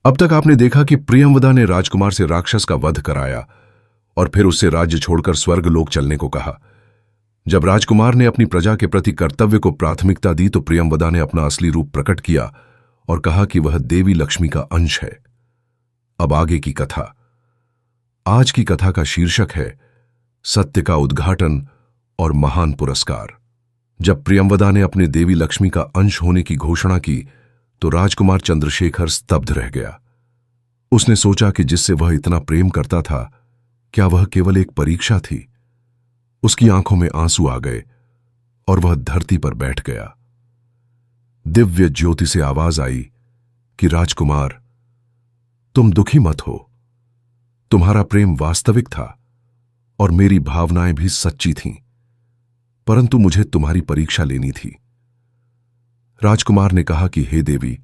अब तक आपने देखा कि प्रियंवदा ने राजकुमार से राक्षस का वध कराया और फिर उससे राज्य छोड़कर स्वर्गलोक चलने को कहा। जब राजकुमार ने अपनी प्रजा के प्रति कर्तव्य को प्राथमिकता दी तो प्रियंवदा ने अपना असली रूप प्रकट किया और कहा कि वह देवी लक्ष्मी का अंश है। अब आगे की कथा। आज की कथा का शीर्षक है सत्य का उद्घाटन और महान पुरस्कार। जब प्रियंवदा ने अपने देवी लक्ष्मी का अंश होने की घोषणा की तो राजकुमार चंद्रशेखर स्तब्ध रह गया। उसने सोचा कि जिससे वह इतना प्रेम करता था, क्या वह केवल एक परीक्षा थी? उसकी आंखों में आंसू आ गए और वह धरती पर बैठ गया। दिव्य ज्योति से आवाज आई कि राजकुमार, तुम दुखी मत हो। तुम्हारा प्रेम वास्तविक था और मेरी भावनाएं भी सच्ची थीं, परंतु मुझे तुम्हारी परीक्षा लेनी थी। राजकुमार ने कहा कि हे देवी,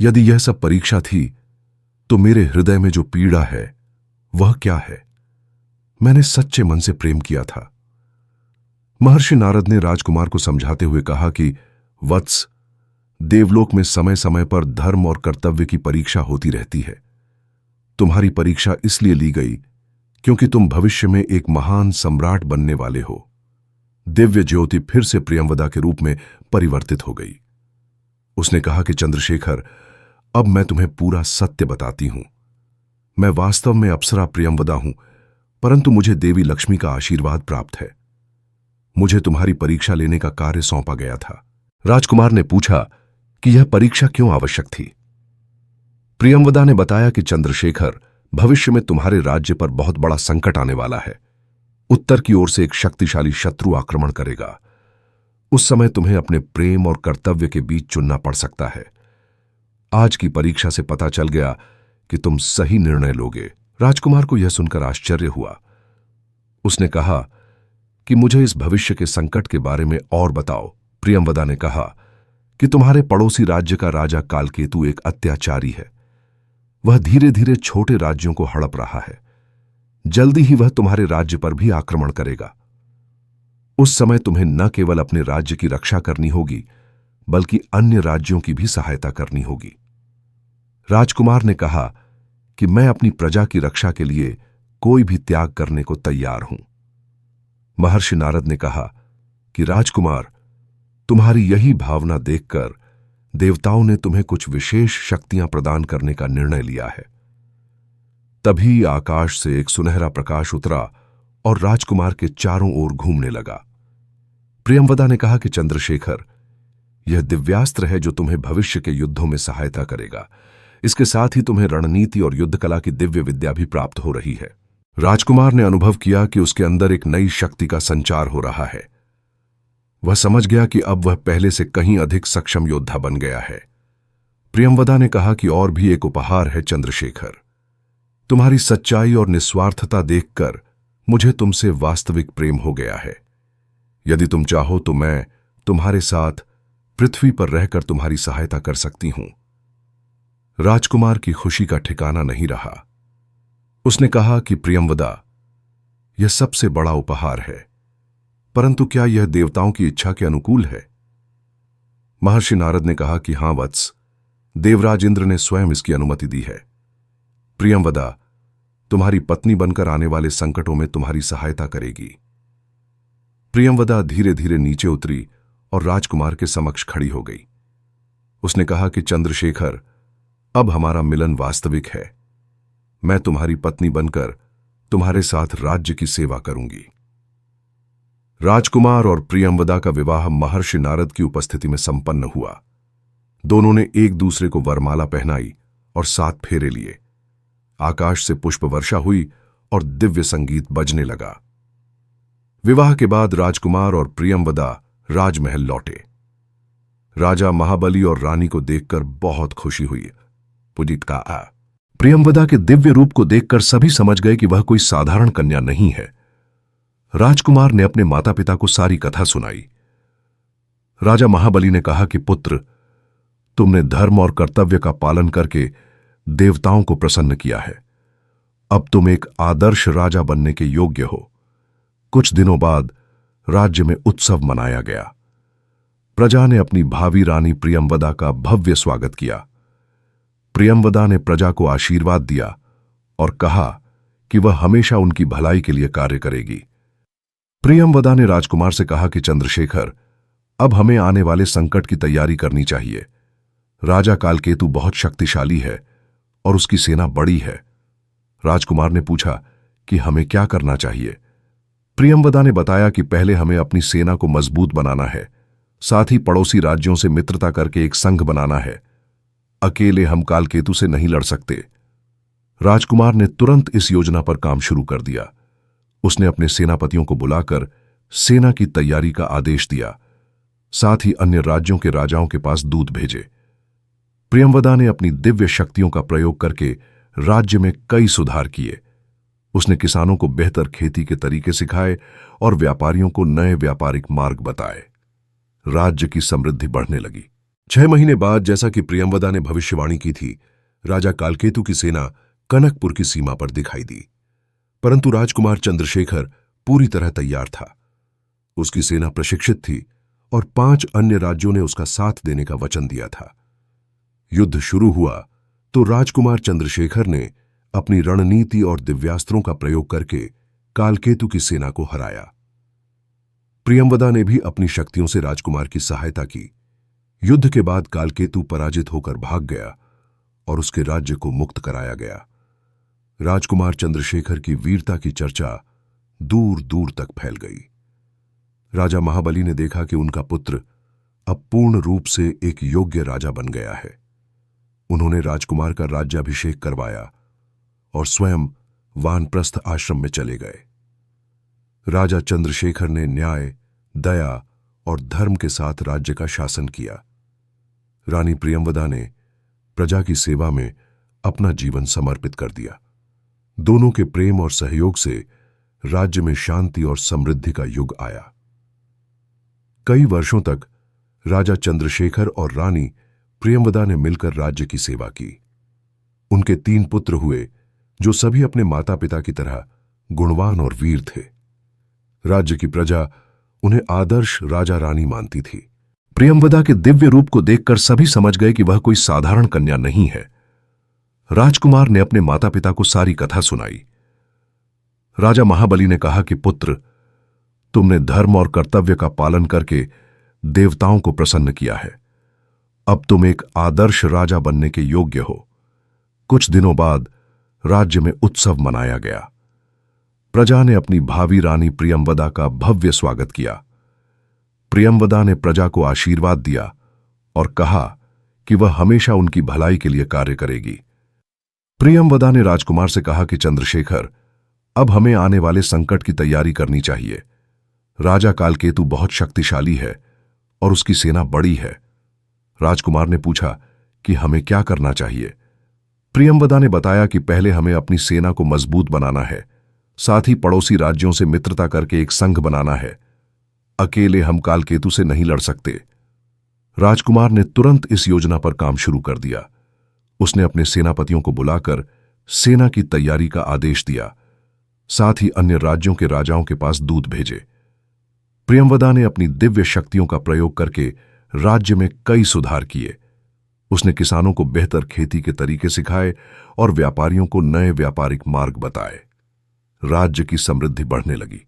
यदि यह सब परीक्षा थी तो मेरे हृदय में जो पीड़ा है वह क्या है? मैंने सच्चे मन से प्रेम किया था। महर्षि नारद ने राजकुमार को समझाते हुए कहा कि वत्स, देवलोक में समय समय पर धर्म और कर्तव्य की परीक्षा होती रहती है। तुम्हारी परीक्षा इसलिए ली गई क्योंकि तुम भविष्य में एक महान सम्राट बनने वाले हो। दिव्य ज्योति फिर से प्रियंवदा के रूप में परिवर्तित हो गई। उसने कहा कि चंद्रशेखर, अब मैं तुम्हें पूरा सत्य बताती हूं। मैं वास्तव में अप्सरा प्रियंवदा हूं, परंतु मुझे देवी लक्ष्मी का आशीर्वाद प्राप्त है। मुझे तुम्हारी परीक्षा लेने का कार्य सौंपा गया था। राजकुमार ने पूछा कि यह परीक्षा क्यों आवश्यक थी। प्रियंवदा ने बताया कि चंद्रशेखर, भविष्य में तुम्हारे राज्य पर बहुत बड़ा संकट आने वाला है। उत्तर की ओर से एक शक्तिशाली शत्रु आक्रमण करेगा। उस समय तुम्हें अपने प्रेम और कर्तव्य के बीच चुनना पड़ सकता है। आज की परीक्षा से पता चल गया कि तुम सही निर्णय लोगे। राजकुमार को यह सुनकर आश्चर्य हुआ। उसने कहा कि मुझे इस भविष्य के संकट के बारे में और बताओ। प्रियंवदा ने कहा कि तुम्हारे पड़ोसी राज्य का राजा कालकेतु एक अत्याचारी है। वह धीरे धीरे छोटे राज्यों को हड़प रहा है। जल्दी ही वह तुम्हारे राज्य पर भी आक्रमण करेगा। उस समय तुम्हें न केवल अपने राज्य की रक्षा करनी होगी, बल्कि अन्य राज्यों की भी सहायता करनी होगी। राजकुमार ने कहा कि मैं अपनी प्रजा की रक्षा के लिए कोई भी त्याग करने को तैयार हूं। महर्षि नारद ने कहा कि राजकुमार, तुम्हारी यही भावना देखकर देवताओं ने तुम्हें कुछ विशेष शक्तियां प्रदान करने का निर्णय लिया है। तभी आकाश से एक सुनहरा प्रकाश उतरा और राजकुमार के चारों ओर घूमने लगा। प्रियंवदा ने कहा कि चंद्रशेखर, यह दिव्यास्त्र है जो तुम्हें भविष्य के युद्धों में सहायता करेगा। इसके साथ ही तुम्हें रणनीति और युद्ध कला की दिव्य विद्या भी प्राप्त हो रही है। राजकुमार ने अनुभव किया कि उसके अंदर एक नई शक्ति का संचार हो रहा है। वह समझ गया कि अब वह पहले से कहीं अधिक सक्षम योद्धा बन गया है। प्रियंवदा ने कहा कि और भी एक उपहार है चंद्रशेखर। तुम्हारी सच्चाई और निस्वार्थता देखकर मुझे तुमसे वास्तविक प्रेम हो गया है। यदि तुम चाहो तो मैं तुम्हारे साथ पृथ्वी पर रहकर तुम्हारी सहायता कर सकती हूं। राजकुमार की खुशी का ठिकाना नहीं रहा। उसने कहा कि प्रियंवदा, यह सबसे बड़ा उपहार है, परंतु क्या यह देवताओं की इच्छा के अनुकूल है? महर्षि नारद ने कहा कि हां वत्स, देवराज इंद्र ने स्वयं इसकी अनुमति दी है। प्रियंवदा तुम्हारी पत्नी बनकर आने वाले संकटों में तुम्हारी सहायता करेगी। प्रियंवदा धीरे धीरे नीचे उतरी और राजकुमार के समक्ष खड़ी हो गई। उसने कहा कि चंद्रशेखर, अब हमारा मिलन वास्तविक है। मैं तुम्हारी पत्नी बनकर तुम्हारे साथ राज्य की सेवा करूंगी। राजकुमार और प्रियंवदा का विवाह महर्षि नारद की उपस्थिति में संपन्न हुआ। दोनों ने एक दूसरे को वरमाला पहनाई और 7 फेरे लिए। आकाश से पुष्प वर्षा हुई और दिव्य संगीत बजने लगा। विवाह के बाद राजकुमार और प्रियंवदा राजमहल लौटे। राजा महाबली और रानी को देखकर बहुत खुशी हुई। प्रियंवदा के दिव्य रूप को देखकर सभी समझ गए कि वह कोई साधारण कन्या नहीं है। राजकुमार ने अपने माता पिता को सारी कथा सुनाई। राजा महाबली ने कहा कि पुत्र, तुमने धर्म और कर्तव्य का पालन करके देवताओं को प्रसन्न किया है। अब तुम एक आदर्श राजा बनने के योग्य हो। कुछ दिनों बाद राज्य में उत्सव मनाया गया। प्रजा ने अपनी भावी रानी प्रियंवदा का भव्य स्वागत किया। प्रियंवदा ने प्रजा को आशीर्वाद दिया और कहा कि वह हमेशा उनकी भलाई के लिए कार्य करेगी। प्रियंवदा ने राजकुमार से कहा कि चंद्रशेखर, अब हमें आने वाले संकट की तैयारी करनी चाहिए। राजा कालकेतु बहुत शक्तिशाली है और उसकी सेना बड़ी है। राजकुमार ने पूछा कि हमें क्या करना चाहिए। प्रियंवदा ने बताया कि पहले हमें अपनी सेना को मजबूत बनाना है, साथ ही पड़ोसी राज्यों से मित्रता करके एक संघ बनाना है। अकेले हम कालकेतु से नहीं लड़ सकते। राजकुमार ने तुरंत इस योजना पर काम शुरू कर दिया। उसने अपने सेनापतियों को बुलाकर सेना की तैयारी का आदेश दिया, साथ ही अन्य राज्यों के राजाओं के पास दूत भेजे। प्रियंवदा ने अपनी दिव्य शक्तियों का प्रयोग करके राज्य में कई सुधार किए। उसने किसानों को बेहतर खेती के तरीके सिखाए और व्यापारियों को नए व्यापारिक मार्ग बताए। राज्य की समृद्धि बढ़ने लगी। 6 महीने बाद, जैसा कि प्रियंवदा ने भविष्यवाणी की थी, राजा कालकेतु की सेना कनकपुर की सीमा पर दिखाई दी। परंतु राजकुमार चंद्रशेखर पूरी तरह तैयार था। उसकी सेना प्रशिक्षित थी और 5 अन्य राज्यों ने उसका साथ देने का वचन दिया था। युद्ध शुरू हुआ तो राजकुमार चंद्रशेखर ने अपनी रणनीति और दिव्यास्त्रों का प्रयोग करके कालकेतु की सेना को हराया। प्रियंवदा ने भी अपनी शक्तियों से राजकुमार की सहायता की। युद्ध के बाद कालकेतु पराजित होकर भाग गया और उसके राज्य को मुक्त कराया गया। राजकुमार चंद्रशेखर की वीरता की चर्चा दूर दूर तक फैल गई। राजा महाबली ने देखा कि उनका पुत्र अब पूर्ण रूप से एक योग्य राजा बन गया है। उन्होंने राजकुमार का राज्याभिषेक करवाया और स्वयं वानप्रस्थ आश्रम में चले गए। राजा चंद्रशेखर ने न्याय, दया और धर्म के साथ राज्य का शासन किया। रानी प्रियंवदा ने प्रजा की सेवा में अपना जीवन समर्पित कर दिया। दोनों के प्रेम और सहयोग से राज्य में शांति और समृद्धि का युग आया। कई वर्षों तक राजा चंद्रशेखर और रानी प्रियंवदा ने मिलकर राज्य की सेवा की। उनके 3 पुत्र हुए, जो सभी अपने माता पिता की तरह गुणवान और वीर थे। राज्य की प्रजा उन्हें आदर्श राजा रानी मानती थी। प्रियंवदा के दिव्य रूप को देखकर सभी समझ गए कि वह कोई साधारण कन्या नहीं है। राजकुमार ने अपने माता पिता को सारी कथा सुनाई। राजा महाबली ने कहा कि पुत्र, तुमने धर्म और कर्तव्य का पालन करके देवताओं को प्रसन्न किया है। अब तुम एक आदर्श राजा बनने के योग्य हो। कुछ दिनों बाद राज्य में उत्सव मनाया गया। प्रजा ने अपनी भावी रानी प्रियंवदा का भव्य स्वागत किया। प्रियंवदा ने प्रजा को आशीर्वाद दिया और कहा कि वह हमेशा उनकी भलाई के लिए कार्य करेगी। प्रियंवदा ने राजकुमार से कहा कि चंद्रशेखर, अब हमें आने वाले संकट की तैयारी करनी चाहिए। राजा कालकेतु बहुत शक्तिशाली है और उसकी सेना बड़ी है। राजकुमार ने पूछा कि हमें क्या करना चाहिए। प्रियंवदा ने बताया कि पहले हमें अपनी सेना को मजबूत बनाना है, साथ ही पड़ोसी राज्यों से मित्रता करके एक संघ बनाना है। अकेले हम कालकेतु से नहीं लड़ सकते। राजकुमार ने तुरंत इस योजना पर काम शुरू कर दिया। उसने अपने सेनापतियों को बुलाकर सेना की तैयारी का आदेश दिया, साथ ही अन्य राज्यों के राजाओं के पास दूत भेजे। प्रियंवदा ने अपनी दिव्य शक्तियों का प्रयोग करके राज्य में कई सुधार किए। उसने किसानों को बेहतर खेती के तरीके सिखाए और व्यापारियों को नए व्यापारिक मार्ग बताए। राज्य की समृद्धि बढ़ने लगी।